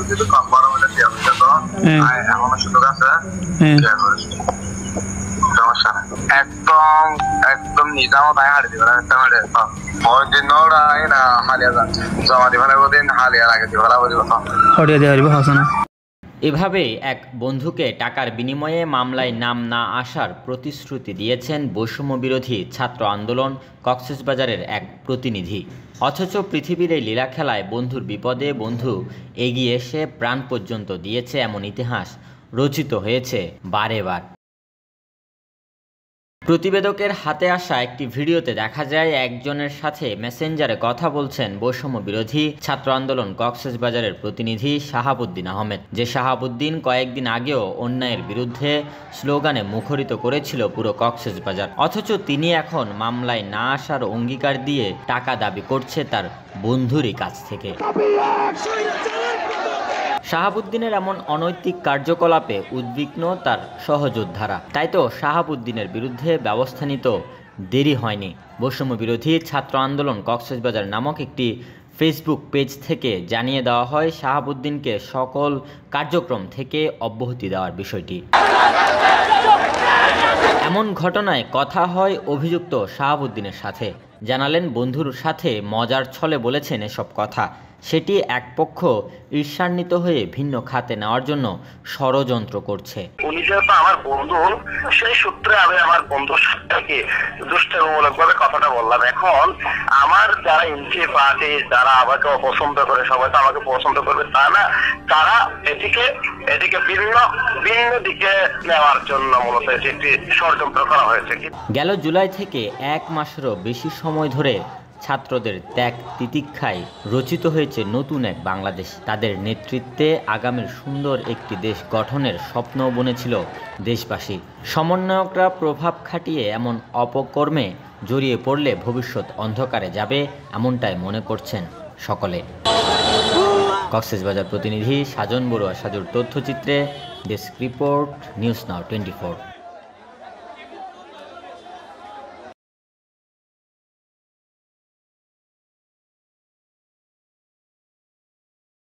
যদি কম বড় হলে এখনো সুযোগ আছে, সমস্যা নেই। একদম একদম নিজামত আয় হারিয়ে দিবে ওই দিন ওরা না হালিয়া যাচ্ছে জমা দিবার দিন হালিয়া লাগে দিবার হরিয়া দিয়ে হাসে না। এভাবেই এক বন্ধুকে টাকার বিনিময়ে মামলায় নাম না আসার প্রতিশ্রুতি দিয়েছেন বৈষম্য বিরোধী ছাত্র আন্দোলন কক্সবাজারের এক প্রতিনিধি। অথচ পৃথিবীর এই লীলা খেলায় বন্ধুর বিপদে বন্ধু এগিয়ে এসে প্রাণ পর্যন্ত দিয়েছে এমন ইতিহাস রচিত হয়েছে বারে বার। প্রতিবেদকের হাতে আসা একটি ভিডিওতে দেখা যায় একজনের সাথে মেসেঞ্জারে কথা বলছেন বৈষম্য বিরোধী ছাত্র আন্দোলন কক্সবাজারের প্রতিনিধি শাহাবুদ্দিন আহমেদ, যে শাহাবুদ্দিন কয়েকদিন আগেও অন্যায়ের বিরুদ্ধে স্লোগানে মুখরিত করেছিল পুরো কক্সবাজার। অথচ তিনি এখন মামলায় না আসার অঙ্গীকার দিয়ে টাকা দাবি করছে তার বন্ধুরই কাছ থেকে। শাহাবুদ্দিনের এমন অনৈতিক কার্যকলাপে উদ্বিগ্ন তার সহযোদ্ধারা। তাই তো শাহাবুদ্দিনের বিরুদ্ধে ব্যবস্থা নিতে দেরি হয়নি। বৈষম্য বিরোধী ছাত্র আন্দোলন কক্সবাজার নামক একটি ফেসবুক পেজ থেকে জানিয়ে দেওয়া হয় শাহাবুদ্দিনকে সকল কার্যক্রম থেকে অব্যাহতি দেওয়ার বিষয়টি। এমন ঘটনায় কথা হয় অভিযুক্ত শাহাবুদ্দিনের সাথে। জানালেন বন্ধুর সাথে মজার ছলে বলেছেন এসব কথা। সেটি এক পক্ষ ঈর্ষান্বিত হয়ে ভিন্ন খাতে নেওয়ার জন্য ষড়যন্ত্র করছে। উনি যেহেতু আমার বন্ধু, সেই সূত্রে আমি আমার বন্ধুর সাথে দুষ্টামূলকভাবে কথাটা বললাম। এখন আমার যারা এমপি পার্টি যারা আমাকে অপছন্দ করে, সবাই তো আমাকে পছন্দ করবে তা না, তারা এটিকে ভিন্ন দিকে নেওয়ার জন্য মূলত একটি ষড়যন্ত্র করা হয়েছে। গেল জুলাই থেকে এক মাসেরও বেশি সময় ধরে ছাত্রদের ত্যাগ তিতিক্ষায় রচিত হয়েছে নতুন এক বাংলাদেশ। তাদের নেতৃত্বে আগামীর সুন্দর একটি দেশ গঠনের স্বপ্ন বুনেছিল দেশবাসী। সমন্বয়করা প্রভাব খাটিয়ে এমন অপকর্মে জড়িয়ে পড়লে ভবিষ্যৎ অন্ধকারে যাবে, এমনটাই মনে করছেন সকলে। কক্সবাজার প্রতিনিধি সাজন বড়ুয়া সাজুর তথ্যচিত্রে ডেস্ক রিপোর্ট, নিউজ নাও 24।